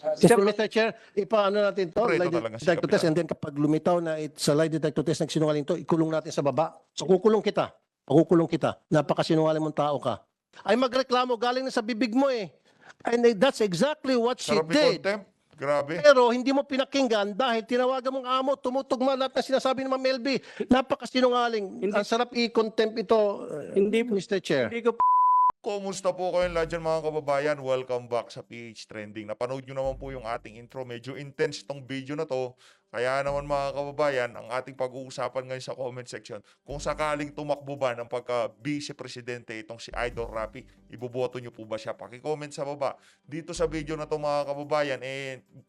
Mr. Chair, ipaano natin to, Pero ito lie talaga si detector test, Kapitan. and then kapag lumitaw na sa lie detector test nagsinungaling to, ikulong natin sa baba. So kukulong kita. Kukulong kita. Napakasinungaling mong tao ka. Ay magreklamo, galing na sa bibig mo eh. And that's exactly what she Sarap did. i-contempt. Grabe. Pero hindi mo pinakinggan dahil tinawagan mong amo, tumutugma lahat ng sinasabi ni Ma'am LB. Napakasinungaling. Ang sarap i-contempt ito, Hindi Mr. Chair. Hindi ko Kumusta po kayong lahat dyan mga kababayan? Welcome back sa PH Trending. Napanood nyo naman po yung ating intro. Medyo intense itong video na to. Kaya naman mga kababayan, ang ating pag-uusapan ngayon sa comment section, kung sakaling tumakbo ba ng pagka-vice presidente itong si Idol Rapi, iboboto nyo po ba siya? Paki-comment sa baba. Dito sa video na to mga kababayan,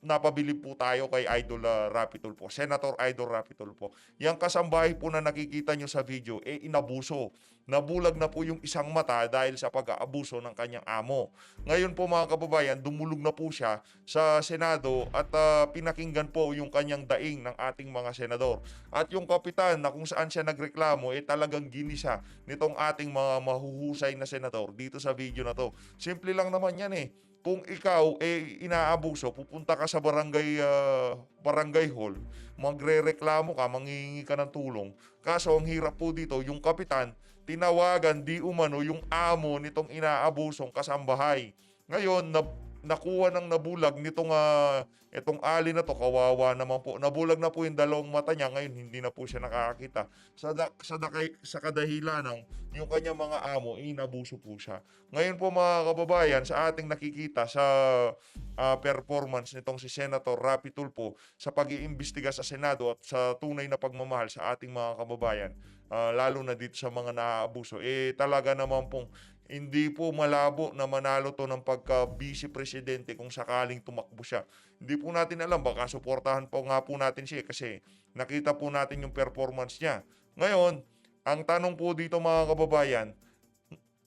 napabilib po tayo kay Idol Rapi Tulfo, Senator Idol Rapi Tulfo. Yang kasambahay po na nakikita nyo sa video, inabuso. Nabulag na po yung isang mata dahil sa pag-aabuso ng kanyang amo. Ngayon po mga kababayan, dumulog na po siya sa Senado at pinakinggan po yung kanyang daing ng ating mga senador. At yung kapitan na kung saan siya nagreklamo, talagang ginisa nitong ating mga mahuhusay na senador dito sa video na to. Simple lang naman yan eh. Kung ikaw inaabuso, pupunta ka sa barangay hall, magrereklamo ka, manghihingi ka ng tulong. Kaso ang hirap po dito, yung kapitan, tinawagan di umano yung amo nitong inaabusong kasambahay. Ngayon, nakuha ng nabulag nitong itong ali na to, kawawa naman po. Nabulag na po yung dalawang mata niya, ngayon hindi na po siya nakakakita. Sa kadahilan ng yung kanyang mga amo, inabuso po siya. Ngayon po mga kababayan, sa ating nakikita sa performance nitong si Senator Rapi Tulfo sa pag-iimbestiga sa Senado at sa tunay na pagmamahal sa ating mga kababayan, lalo na dito sa mga naaabuso, talaga naman pong hindi po malabo na manalo to ng pagka-vice presidente kung sakaling tumakbo siya. Hindi po natin alam, baka suportahan po nga po natin siya kasi nakita po natin yung performance niya. Ngayon, ang tanong po dito mga kababayan,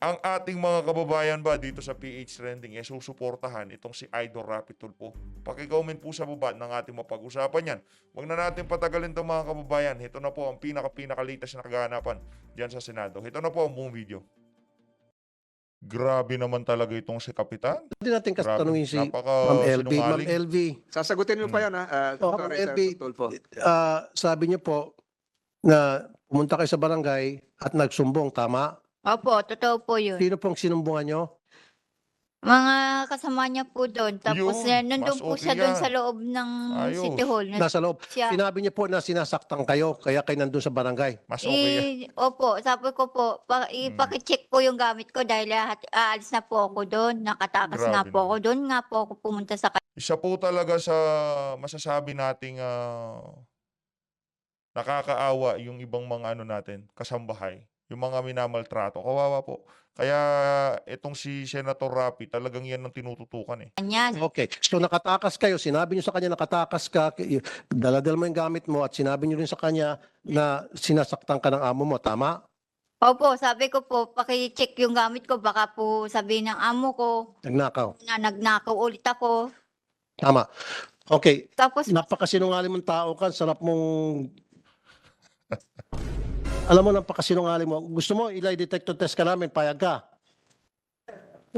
ang ating mga kababayan ba dito sa PH Trending susuportahan itong si Idol Rapi Tulfo? Paki-comment po sa baba ng ating mapag-usapan yan. Huwag na natin patagalin ito mga kababayan. Ito na po ang pinaka-latest na kaganapan dyan sa Senado. Ito na po ang buong video. Grabe naman talaga itong si Kapitan. Hindi natin Grabe. tanungin si Ma'am LV. Ma'am Napaka-sinungaling. LV, Sasagutin mo pa yan, ha? Ma'am Sorry, Sir LV, Tulfo. sabi niyo po na pumunta kayo sa barangay at nagsumbong, tama? Opo, totoo po yun. Sino pong sinumbungan niyo? Mga kasama niya po doon. Tapos Yun, nandun mas po okay siya doon yan. sa loob ng Ayos. City Hall. Nasa loob. Siya. Sinabi niyo po na sinasaktan kayo, kaya kayo nandun sa barangay. Mas okay yan. Opo, sabi ko po, ipakicheck po yung gamit ko dahil aalis na po ako doon. Nakatakas nga Grabe po naman. ako doon. Nga po ako pumunta sa Isa po talaga sa masasabi nating nakakaawa yung ibang mga natin, kasambahay. Yung mga minamaltrato. Kawawa po. Kaya itong si Senator Rapi, talagang yan ang tinututukan eh. kanya. Okay. So nakatakas kayo, sinabi niyo sa kanya nakatakas ka, daladal mo yung gamit mo at sinabi niyo rin sa kanya na sinasaktan ka ng amo mo, tama? Opo, sabi ko po, pakicheck yung gamit ko. Baka po sabihin ng amo ko Nagnakaw. na nagnakaw ulit ako. Tama. Okay. Tapos, Napakasinungaling mong tao ka, sarap mong... Alam mo, napakasinungaling mo. Gusto mo, lie detector test ka namin, payag ka.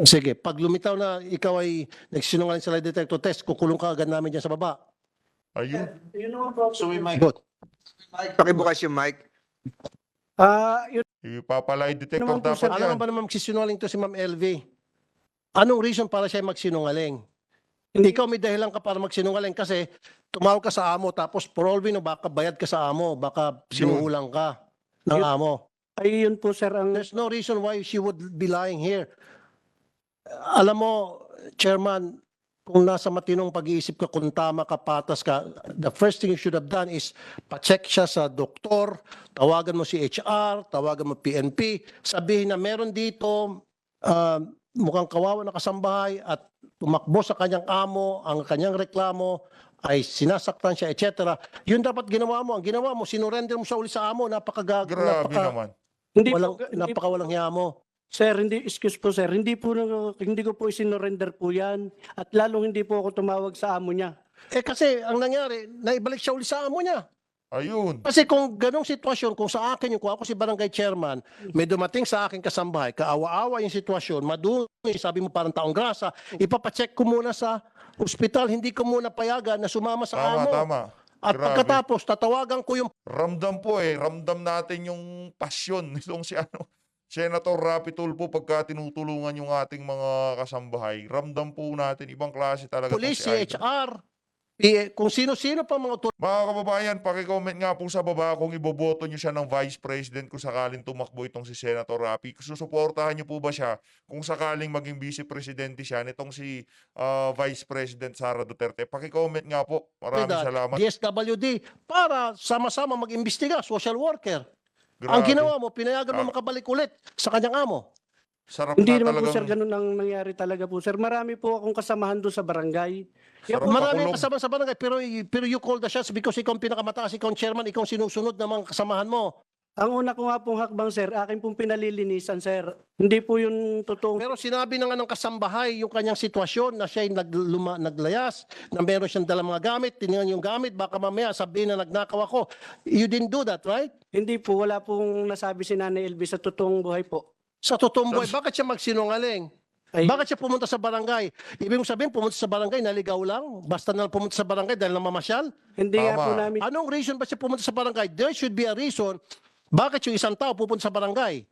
Sige, pag lumitaw na ikaw ay nagsinungaling sa lie detector test, kukulong ka agad namin dyan sa baba. Ayun. yun naman po. So we might vote. Pakibukas yung mic. Yun Ipapalay detector Naman po, dapat sir. Alam mo yan. ba naman magsisinungaling to si Ma'am LV? Anong reason para siya magsinungaling? Hindi ikaw may dahilan ka para magsinungaling kasi tumawag ka sa amo tapos for all we know, baka bayad ka sa amo, baka sinuhulang ka ng Yun. amo. ay yun po sir ang There's no reason why she would be lying here. Alam mo, Chairman, kung nasa matinong pag-iisip ka, kung tama ka, patas ka, the first thing you should have done is pa-check siya sa doktor, tawagan mo si HR, tawagan mo PNP, sabihin na meron dito mukhang kawawa na kasambahay at tumakbo sa kanyang amo, ang kanyang reklamo ay sinasaktan siya, etc. Yun dapat ginawa mo. Ang ginawa mo, sinurrender mo sa uli sa amo, Grabe naman. hindi walang, po, napakawalang hiya mo. sir, excuse po sir, hindi ko po isinorender po yan at lalong hindi po ako tumawag sa amo niya. Eh kasi ang nangyari, naibalik siya uli sa amo niya. Ayun. Kasi kung ganong sitwasyon, kung sa akin yung kung ako si barangay chairman, may dumating sa aking kasambahay, kaawa-awa yung sitwasyon, madumi, sabi mo parang taong grasa, ipapacheck ko muna sa ospital, hindi ko muna payagan na sumama sa Tama, amo. tama. At Grabe. pagkatapos, tatawagan ko yung Ramdam po ramdam natin yung pasyon nitong si Senator Rapi Tulfo pagka tinutulungan yung ating mga kasambahay. Ramdam po natin, ibang klase talaga tong police, si Idol. CHR, PA, kung sino-sino pa mga Mga kababayan, pakicomment nga po sa baba kung iboboto nyo siya ng Vice President kung sakaling tumakbo itong si Senator Rapi. Susuportahan nyo po ba siya kung sakaling maging Vice Presidente siya nitong si Vice President Sara Duterte? Pakicomment nga po. Maraming salamat. DSWD para sama-sama mag-imbestiga, social worker. Ang Grabe. ginawa mo, pinayagan mo makabalik ulit sa kanyang amo. Sarap Hindi na naman po, sir, talagang... ganun ang nangyari talaga po, sir. Marami po akong kasamahan doon sa barangay. Kaya Sarap po, Marami pakulong. ang kasama sa barangay, pero you call the shots because ikaw ang pinakamataas, ikaw ang chairman, ikaw ang sinusunod ng mga kasamahan mo. ang una ko nga pong hakbang, sir, akin pong pinalilinisan, sir. Hindi po yung totoong... Pero sinabi na nga ng kasambahay yung kanyang sitwasyon na siya'y naglayas, na meron siyang dalang mga gamit, tinignan yung gamit, baka mamaya sabihin na nagnakaw ako. You didn't do that, right? Hindi po, wala pong nasabi si Nanay LV sa totoong buhay po. Sa totoong buhay, bakit siya magsinungaling? Ay, Bakit siya pumunta sa barangay? Ibig mong sabihin, pumunta sa barangay, naligaw lang? Basta na pumunta sa barangay dahil namamasyal? hindi nga Tama. po namin... Anong reason ba siya pumunta sa barangay? There should be a reason bakit yung isang tao pupunta sa barangay.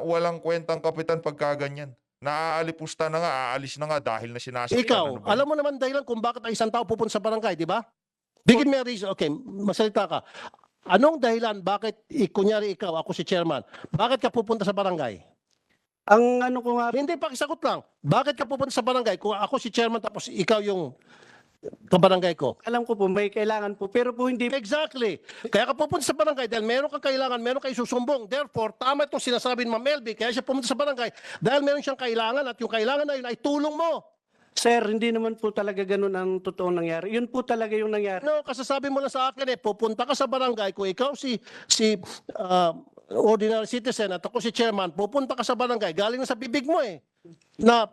Walang kwentang kapitan pagka ganyan. Naaalipusta na nga, aalis na nga dahil na sinasaktan. Ikaw, Ano ba yun? alam mo naman dahilan kung bakit ang isang tao pupunta sa barangay, di ba? Bigyan mo reason. Okay, masalita ka. Anong dahilan bakit, kunyari ikaw, ako si chairman, bakit ka pupunta sa barangay? Ang ano ko nga... Hindi, pakisagot lang. Bakit ka pupunta sa barangay kung ako si chairman tapos ikaw yung kabarangay ko? Alam ko po, may kailangan po. Pero po hindi... Exactly. Kaya ka pupunta sa barangay dahil meron kang kailangan, meron kang susumbong. Therefore, tama itong sinasabi ni Ma'am Elby, kaya siya pumunta sa barangay dahil meron siyang kailangan at yung kailangan na yun ay tulong mo. Sir, hindi naman po talaga ganun ang totoong nangyari. Yun po talaga yung nangyari. No, kasasabi mo lang sa akin pupunta ka sa barangay kung ikaw ordinary citizen at ako si chairman, pupunta ka sa barangay, galing na sa bibig mo na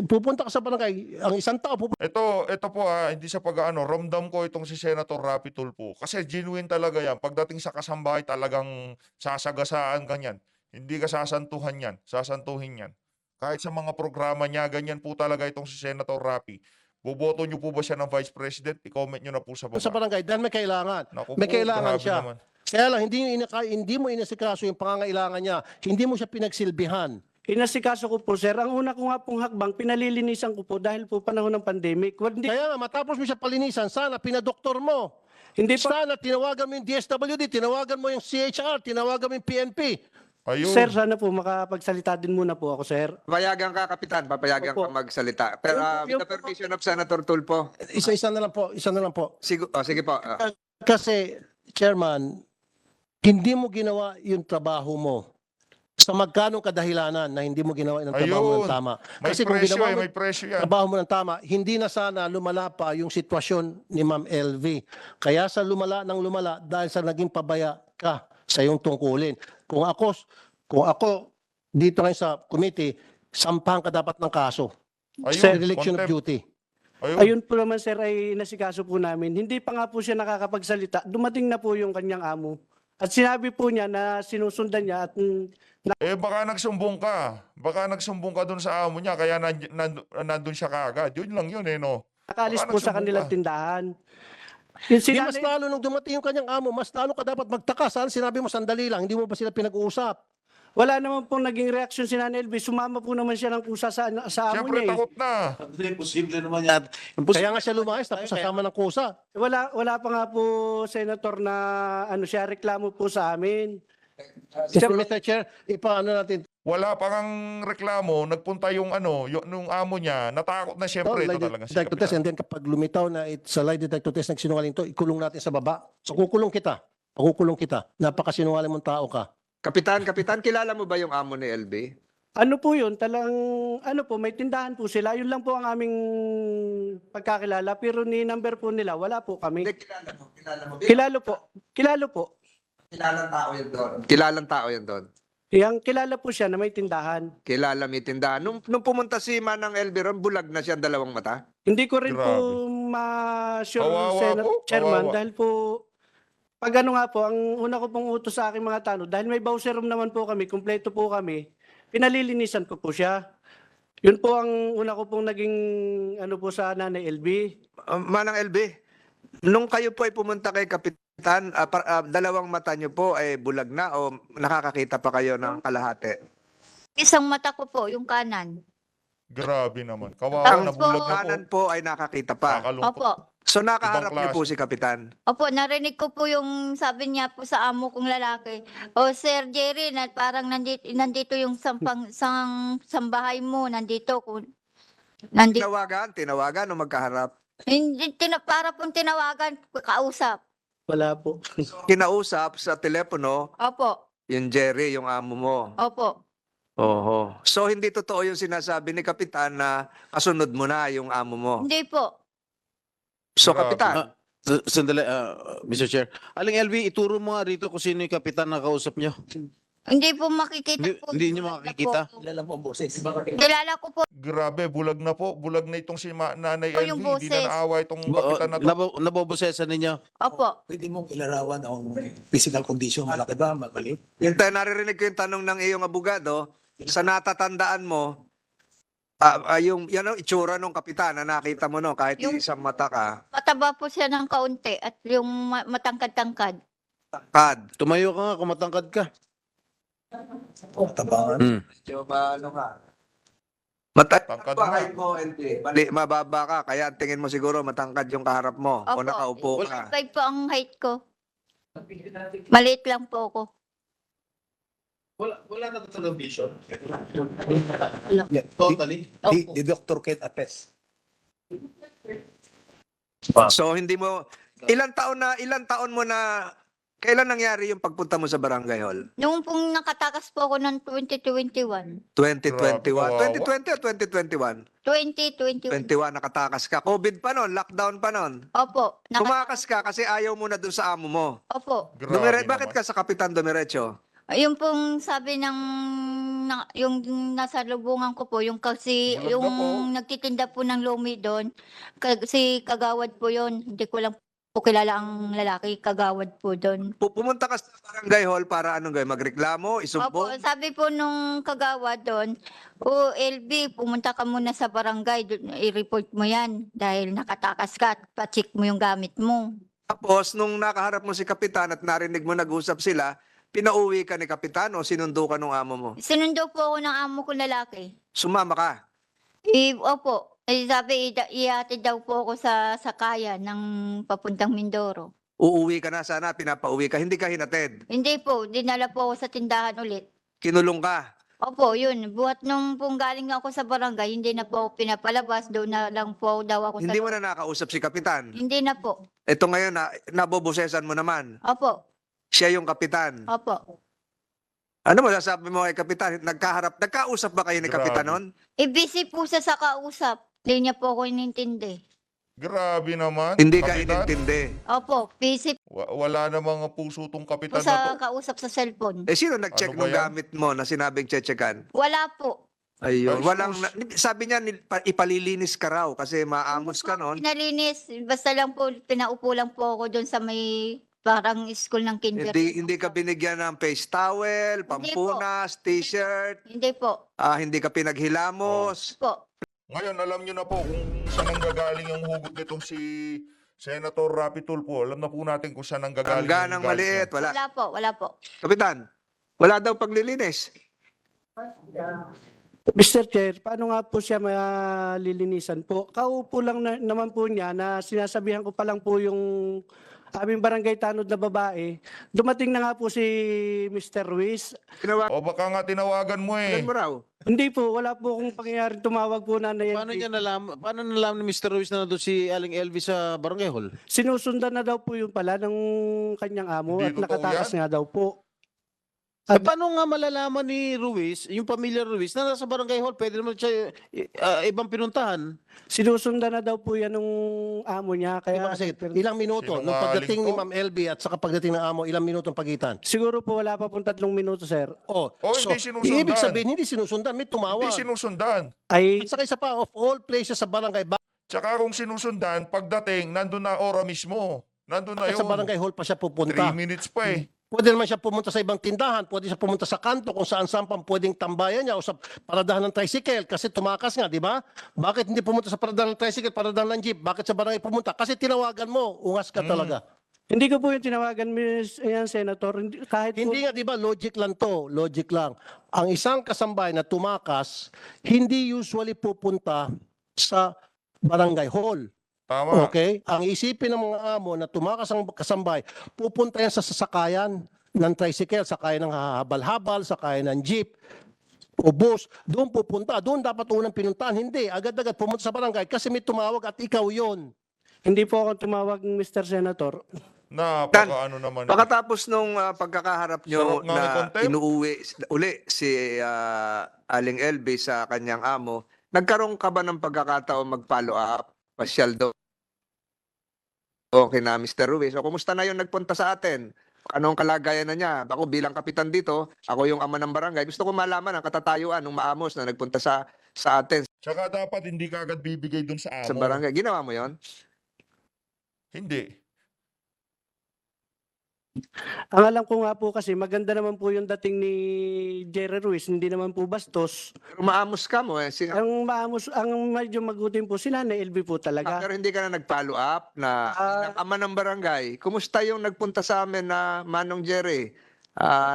pupunta ka sa barangay, ang isang tao pupunta. Ito po hindi sa pag-ano, ramdam ko itong si Senator Rapi Tulfo. Kasi genuine talaga yan. Pagdating sa kasambahay talagang sasagasaan ka niyan. Hindi ka sasantuhin yan. Kahit sa mga programa niya, ganyan po talaga itong si Senator Rapi. Boboto niyo po ba siya ng Vice President? I-comment niyo na po sa Sa baba. barangay dahil may kailangan. Naku May po, kailangan grabe siya. naman. Kaya lang, hindi mo inasikaso yung pangangailangan niya. Hindi mo siya pinagsilbihan. Inasikaso ko po, sir. Ang una ko nga pong hakbang, pinalilinisan ko po dahil po panahon ng pandemic. Hindi, Kaya nga, matapos mo siya palinisan, sana pinadoktor mo. hindi po, Sana tinawagan mo yung DSWD, tinawagan mo yung CHR, tinawagan mo yung PNP. Ayun. sir, sana po makapagsalita din muna po ako, sir. Papayagan ka, Kapitan. Papayagan Opo. ka magsalita. Pero with the permission of Senator Tulfo. Isa na lang po. Sige po. Kasi, Chairman, hindi mo ginawa yung trabaho mo sa magkanong kadahilanan na hindi mo ginawa yung trabaho mo Ayun. ng tama. May Kasi kung presyo ginawa mo may presyo yan. trabaho mo ng tama, hindi na sana lumala pa yung sitwasyon ni Ma'am LV. Kaya sa lumala dahil sa naging pabaya ka sa iyong tungkulin. Kung ako dito ngayon sa committee, sampahan ka dapat ng kaso. Ayun, Dereliction of contempt. duty. Ayun. Ayun po naman, sir, ay nasikaso po namin. Hindi pa nga po siya nakakapagsalita. Dumating na po yung kanyang amo. At sinabi po niya na sinusundan niya at Baka nagsumbong ka. Baka nagsumbong ka dun sa amo niya, kaya nandun siya kaagad. Yun lang yun no. nakaalis Baka po sa nagsumbong kanilang ka. tindahan. Yung Di mas sinanay- lalo nung dumating yung kanyang amo, mas lalo ka dapat magtaka. Saan sinabi mo sandali lang, hindi mo ba sila pinag-uusap? Wala naman pong naging reaksyon si Nanay LV. Sumama po naman siya ng kusa sa amo Siyempre niya. takot na. Hindi, posible naman yan. Kaya nga siya lumayas, tapos sasama ng kusa. Wala pa nga po, Senator, na siya reklamo po sa amin. Mr. Chair, ipaano natin. Wala pa ngang reklamo, nagpunta yung nung amo niya, natakot na siyempre ito talaga si Detector test, Kapitan. and then kapag lumitaw na sa lie detector test nagsinungaling to, ikulong natin sa baba. So kukulong kita. Napakasinungaling mong tao ka. Kapitan, kilala mo ba yung amo ni LB? Ano po yun? May tindahan po sila. Yun lang po ang aming pagkakilala. Pero ni number po nila, wala po kami. Hindi, kilala mo. Kilalo po. Kilalang tao yan doon. Yang kilala po siya na may tindahan. Kilala may tindahan. Nung pumunta si Manang LB ron, bulag na siya ang dalawang mata. Hindi ko rin po Grabe. ma-sure, Kawawa po, Chairman, kawawa. dahil po pag ano nga po, ang una ko pong utos sa aking mga tanod, dahil may bowser room naman po kami, kumpleto po kami, pinalilinisan ko po siya. Yun po ang una ko pong naging ano po sa Nanay LB. Manang LB, nung kayo po ay pumunta kay Kapitan, dalawang mata niyo po ay bulag na o nakakakita pa kayo ng kalahati? Isang mata ko po, yung kanan. Grabe naman. Kawawa, Tapos nabulag na po. Kanan po ay nakakita pa. Kakalungkot. Opo. So nakaharap Ibang niyo po klase. si Kapitan. Opo, narinig ko po yung sabi niya po sa amo kong lalaki. O Sir Jerry, na parang nandito yung sambahay mo, nandito. Nandito. Tinawagan o magkaharap. Hindi, para pong tinawagan, kausap. Wala po. Kinausap sa telepono Opo, yung Jerry, yung amo mo. opo. Oho. So hindi totoo yung sinasabi ni Kapitan na kasunod mo na yung amo mo. Hindi po. So Grabe. Kapitan, Sandali, Mr. Chair. Aling LV, ituro mo nga rito kung sino yung kapitan na kausap nyo. Hindi po makikita po. Hindi niyo makikita? Kilala po ang boses. Kilala ko po. Grabe, bulag na po. Bulag na itong si Nanay O, yung LV. Hindi boses. na naawa itong kapitan na to. Nabobosesan ninyo. Opo. Pwede mong ilarawan ang physical condition. Malaki ba? Mabalik? naririnig ko yung tanong ng iyong abogado, sa natatandaan mo, yung yan ang itsura ng Kapitan na nakita mo no, kahit Yung- isang mata ka, Mataba po siya ng kaunti at yung matangkad-tangkad. kad. Tumayo ka nga kung matangkad ka. Tabangan. Medyo ba, ano ka? Matangkad Tangkad ba nga. height mo, LP? Mali, mababa ka, kaya ang tingin mo siguro matangkad yung kaharap mo o Opo. nakaupo ka. 5 po ang height ko. Maliit lang po ako. Wala na talagang vision. Yeah. Totally. The doctor can attest. So hindi mo, ilang taon mo na, kailan nangyari yung pagpunta mo sa Barangay Hall? Noong pong nakatakas po ako ng 2021. 2021. Grabe, 2020 o 2021? 2021. 21 nakatakas ka. COVID pa noon, lockdown pa noon. Opo. Tumakas ka kasi ayaw mo na doon sa amo mo. Opo. Grabe Bakit naman. ka sa Kapitan Dumiretso? Yung pong sabi ng yung nasa lubungan ko po, yung kasi Bulag na yung po. nagtitinda po ng lumi doon, si Kagawad po yon. Hindi ko lang po kilala ang lalaki, Kagawad po doon. Pumunta ka sa Barangay Hall para anong gawin? Magreklamo? Opo, Isumbong? sabi po nung Kagawad doon, o LB, pumunta ka muna sa barangay, i-report mo yan dahil nakatakas ka at pa-check mo yung gamit mo. Tapos, nung nakaharap mo si Kapitan at narinig mo nag-usap sila, pinauwi ka ni Kapitan o sinundo ka ng amo mo? Sinundo po ako ng amo ko lalaki. Sumama ka? Opo. Sabi, ihatid daw po ako sa sakaya ng papuntang Mindoro. Uuwi ka na sana, pinapauwi ka. Hindi ka hinatid. Hindi po, dinala po ako sa tindahan ulit. Kinulong ka. Opo, yun. Buhat nung pong galing ako sa barangay, hindi na po ako pinapalabas. Doon na lang po daw ako Hindi sa... mo na nakausap si Kapitan. Hindi na po. Ito ngayon, nabobosesan mo naman. Opo, Siya yung Kapitan. opo. Ano mo sasabi mo kay Kapitan? Nagkausap ba kayo ni Grabe. Kapitan noon? Busy po siya sa kausap. Hindi niya po ako inintindi. Grabe naman. Hindi ka Kapitan. inintindi. Opo, busy Wala na mga puso tong po kapitan na sa to. kausap sa cellphone. Eh, sino nag-check Ano ba ng yan? gamit mo na sinabing chechekan? Wala po. Ayun. Ay, Sabi niya, ipalilinis ka raw kasi maamos ka noon. Pinalinis. Basta lang po, pinaupo lang po ako doon sa may parang school ng kinder. Hindi ka binigyan ng face towel, pampunas, t-shirt, Hindi po. hindi ka pinaghilamos. Po. Ngayon, alam nyo na po kung saan nanggagaling yung hugot nitong si Senator Rapi Tulfo. Alam na po natin kung saan nanggagaling Hangganang yung galit maliit, niya. wala. Wala po, wala po. Kapitan, wala daw paglilinis. Mr. Chair, paano nga po siya malilinisan po? Kaupo lang naman po niya na sinasabihan ko pa lang po yung aming barangay tanod na babae. Dumating na nga po si Mr. Ruiz. Tinawagan O baka nga tinawagan mo eh. mo raw. Hindi po, wala po akong pangyayari tumawag po na Paano nalaman ni Mr. Ruiz na nandun si Aling LV sa Barangay Hall? Sinusundan na daw po yung pala ng kanyang amo Hindi at totoo nakatakas yan. nga daw po. Paano nga malalaman ni Ruiz, yung pamilya Ruiz, na nasa Barangay Hall? Pwede naman siya ibang pinuntahan. Sinusundan na daw po yan ng amo niya. Kaya Kaya kasi ilang minuto, nung Sinungaling pagdating ni po. Ma'am LB at saka pagdating ng amo, ilang minuto ang pagitan? siguro po wala pa pong 3 minuto, sir. Oh, hindi sinusundan. ibig sabihin, hindi sinusundan, may Hindi tumawag. sinusundan. Ay, At saka isa pa, of all places sa barangay, Tsaka kung sinusundan, pagdating, nandun na ora mismo. Nandun na Bakit sa yun. barangay hall pa siya 3 pupunta? minutes pa eh. Pwede naman siya pumunta sa ibang tindahan, pwede siya pumunta sa kanto kung saan-saan pang pwedeng tambayan niya o sa paradahan ng tricycle kasi tumakas nga, di ba? Bakit hindi pumunta sa paradahan ng tricycle, paradahan ng jeep? Bakit sa barangay pumunta? Kasi tinawagan mo, ungas ka talaga. Hindi ko po yung tinawagan, yan, Senator. Kahit po, Hindi nga, di ba, logic lang to, logic lang. Ang isang kasambahay na tumakas, hindi usually pupunta sa barangay hall. Tama. Okay? Ang isipin ng mga amo na tumakas ang kasambay, pupunta yan sa sasakayan ng tricycle, sakayan ng habal-habal, sakayan ng jeep, o bus, doon pupunta. Doon dapat unang pinuntahan. Hindi, agad-agad pumunta sa barangay kasi may tumawag at ikaw yon. hindi po ako tumawag, Mr. Senator. Napaka ano naman. Pagkatapos nung pagkakaharap nyo Sarap nga may na contempt. inuuwi uli si Aling LB sa kanyang amo, nagkaroon ka ba ng pagkakataon mag-follow up? Pasyal daw. Okay na, Mr. Ruiz. O, kumusta na yung nagpunta sa atin? Anong kalagayan na niya? Ako bilang kapitan dito, ako yung ama ng barangay. Gusto ko malaman ang katatayuan ng maamos na nagpunta sa atin Tsaka dapat hindi ka agad bibigay dun sa amo. sa barangay. Ginawa mo yon? Hindi. Ang alam ko nga po kasi maganda naman po yung dating ni Jerry Ruiz, hindi naman po bastos. Pero maamos ka mo eh. Ang maamos, ang medyo magutin po sila na LB po talaga. Pero hindi ka na nag-follow up na bilang ama ng barangay. Kumusta yung nagpunta sa amin na Manong Jerry?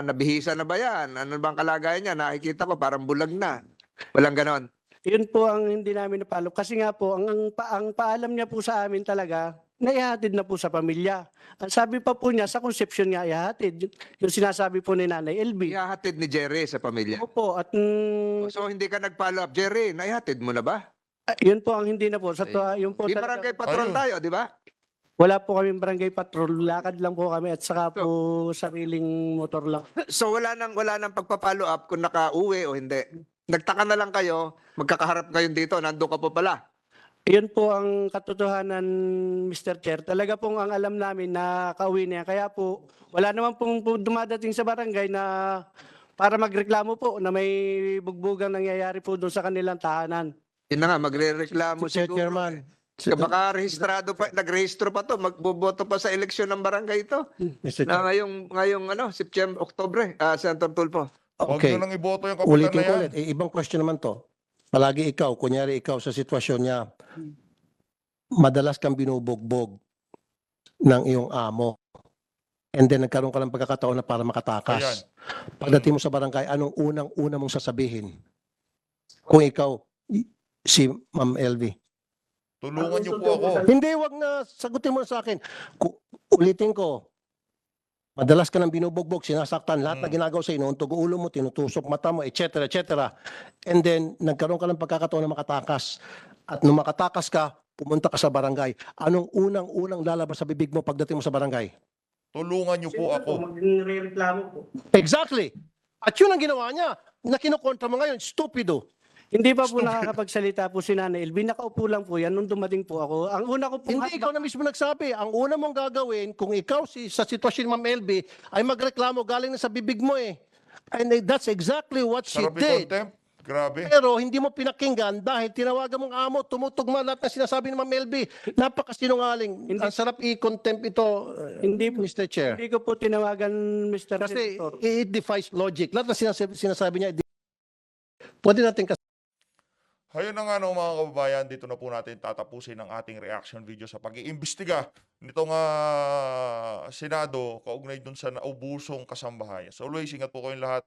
Nabihisa na ba yan? Ano bang kalagayan niya? Nakikita ko parang bulag na. Walang ganon. Yun po ang hindi namin napalo. Kasi nga po, ang paalam niya po sa amin talaga, naihatid na po sa pamilya. Ang sabi pa po niya, sa conception niya ihatid. Yung sinasabi po ni Nanay LB. Ihahatid ni Jerry sa pamilya. Opo, at So hindi ka nag-follow up. Jerry, naihatid mo na ba? yun po ang hindi na po. Yun po Di talaga- barangay patrol Ayun. tayo, di ba? Wala po kaming barangay patrol. Lakad lang po kami at saka po sariling motor lang. So wala nang pagpa-follow up kung nakauwi o hindi. Nagtaka na lang kayo, magkakaharap kayo dito, nandoon ka po pala. Yun po ang katotohanan, Mr. Chair. Talaga pong ang alam namin na kauwi niya. Kaya po, wala naman pong dumadating sa barangay na para magreklamo po na may bugbugang nangyayari po doon sa kanilang tahanan. Yun na nga, magre-reklamo Mr. siguro. Chairman, Baka rehistrado pa, nagrehistro pa to, magboboto pa sa eleksyon ng barangay ito. Mr. Na Chair. ngayong September, Oktubre, Senator Tulfo. Huwag Okay. nyo nang iboto yung kapitan Ulitin na ko yan. ulit, ibang question naman to. Palagi ikaw, kunyari ikaw sa sitwasyon niya, madalas kang binubugbog ng iyong amo. And then nagkaroon ka ng pagkakataon na para Ayan. makatakas. Pagdating mo sa barangay, anong unang-una mong sasabihin? Kung ikaw, si Ma'am LV. Tulungan nyo po ako. Hindi, wag na, sagutin mo na sa akin. Ulitin ko, madalas ka nang binubugbog, sinasaktan, lahat na ginagawa sa inuuntog ulo mo, tinutusok mata mo, etc. etc. And then, nagkaroon ka ng pagkakataon na makatakas. At nung makatakas ka, pumunta ka sa barangay. Anong unang-unang lalabas sa bibig mo pagdating mo sa barangay? Tulungan nyo po ako. Magre-reklamo po. Exactly. At yun ang ginawa niya. Na kinukontra mo ngayon, stupido. Hindi pa po nakakapagsalita po si Nanay LB. Nakaupo lang po yan nung dumating po ako. Ang una ko po Hindi, ikaw na mismo nagsabi. Ang una mong gagawin, kung ikaw sa sitwasyon ni Ma'am LB, ay magreklamo galing na sa bibig mo eh. And that's exactly what she Sarap did. i-contempt. Grabe. Pero hindi mo pinakinggan dahil tinawagan mong amo, tumutugma lahat ng sinasabi ni Ma'am LB. Napakasinungaling. Ang sarap i-contempt ito, Hindi po. Mr. Chair. Hindi ko po tinawagan, Mr. Kasi Senator. it defies logic. Lahat ng sinasabi niya, pwede natin Ayun na nga no, mga kababayan, dito na po natin tatapusin ang ating reaction video sa pag-iimbestiga nitong Senado kaugnay dun sa naubusong kasambahayan. So always, ingat po kayong lahat.